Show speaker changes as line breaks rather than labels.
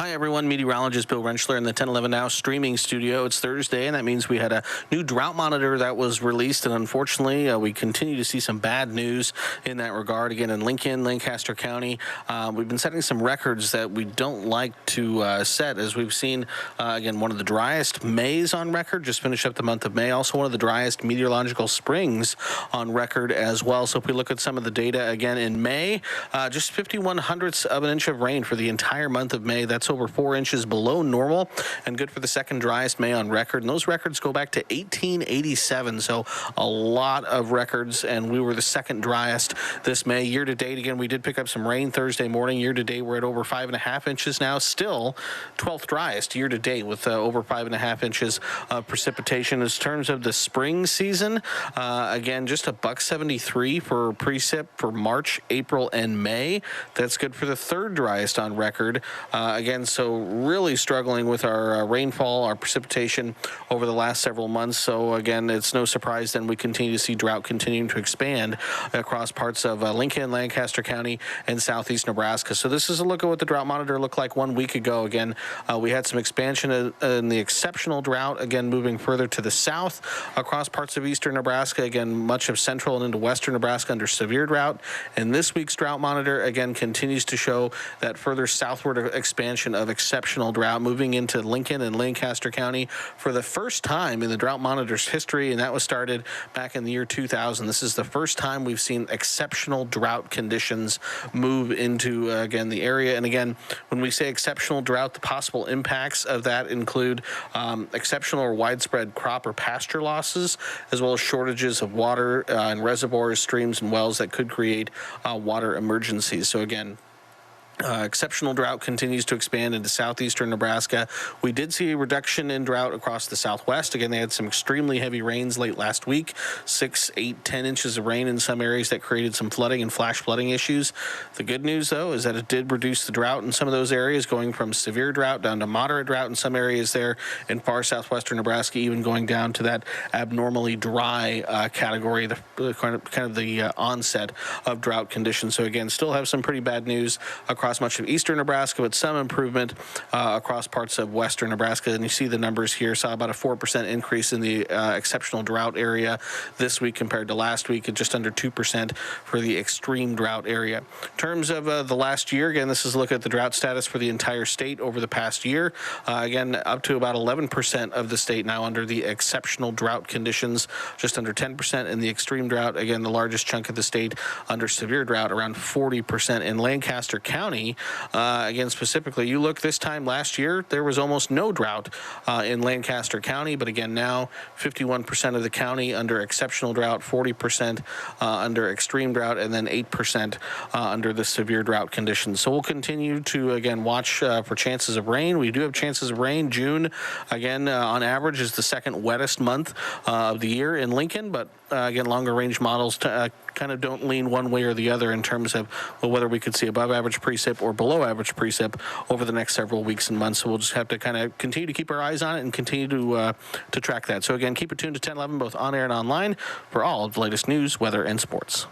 Hi, everyone. Meteorologist Bill Rentschler in the 1011 Now streaming studio. It's Thursday, and that means we had a new drought monitor that was released, and unfortunately, we continue to see some bad news in that regard. Again, in Lincoln, Lancaster County, we've been setting some records that we don't like to set, as we've seen, again, one of the driest Mays on record, just finished up the month of May, also one of the driest meteorological springs on record as well. So if we look at some of the data, again, in May, just 51 hundredths of an inch of rain for the entire month of May. That's over 4 inches below normal and good for the second driest May on record. And those records go back to 1887. So a lot of records, and we were the second driest this May. Year to date, again, we did pick up some rain Thursday morning. Year to date, we're at over 5.5 inches now. Still 12th driest year to date with over 5.5 inches of precipitation. In terms of the spring season, again, just a $1.73 for precip for March, April, and May. That's good for the third driest on record. Again, so really struggling with our rainfall, our precipitation over the last several months. So again, it's no surprise then we continue to see drought continuing to expand across parts of Lincoln, Lancaster County, and southeast Nebraska. So this is a look at what the drought monitor looked like 1 week ago. Again, we had some expansion in the exceptional drought, again, moving further to the south across parts of eastern Nebraska. Again, much of central and into western Nebraska under severe drought. And this week's drought monitor, again, continues to show that further southward expansion of exceptional drought moving into Lincoln and Lancaster County for the first time in the drought monitor's history, and that was started back in the year 2000. This is the first time we've seen exceptional drought conditions move into, again, the area. And again, when we say exceptional drought, the possible impacts of that include exceptional or widespread crop or pasture losses, as well as shortages of water in reservoirs, streams, and wells that could create water emergencies. So again, exceptional drought continues to expand into southeastern Nebraska. We did see a reduction in drought across the southwest. Again, they had some extremely heavy rains late last week, 6, 8, 10 inches of rain in some areas that created some flooding and flash flooding issues. The good news, though, is that it did reduce the drought in some of those areas, going from severe drought down to moderate drought in some areas there in far southwestern Nebraska, even going down to that abnormally dry category, the kind of the onset of drought conditions. So again, still have some pretty bad news across much of eastern Nebraska, but some improvement across parts of western Nebraska. And you see the numbers here. Saw about a 4% increase in the exceptional drought area this week compared to last week, and just under 2% for the extreme drought area. In terms of the last year, again, this is a look at the drought status for the entire state over the past year. Again, up to about 11% of the state now under the exceptional drought conditions, just under 10% in the extreme drought. Again, the largest chunk of the state under severe drought, around 40% in Lancaster County. Again, specifically, you look this time last year, there was almost no drought in Lancaster County, but again, now 51% of the county under exceptional drought, 40% under extreme drought, and then 8% under the severe drought conditions. So we'll continue to, again, watch for chances of rain. We do have chances of rain. June, again, on average, is the second wettest month of the year in Lincoln, but again, longer range models kind of don't lean one way or the other in terms of whether we could see above average precip or below average precip over the next several weeks and months. So we'll just have to kind of continue to keep our eyes on it and continue to track that. So again, keep it tuned to 1011, both on air and online, for all of the latest news, weather, and sports.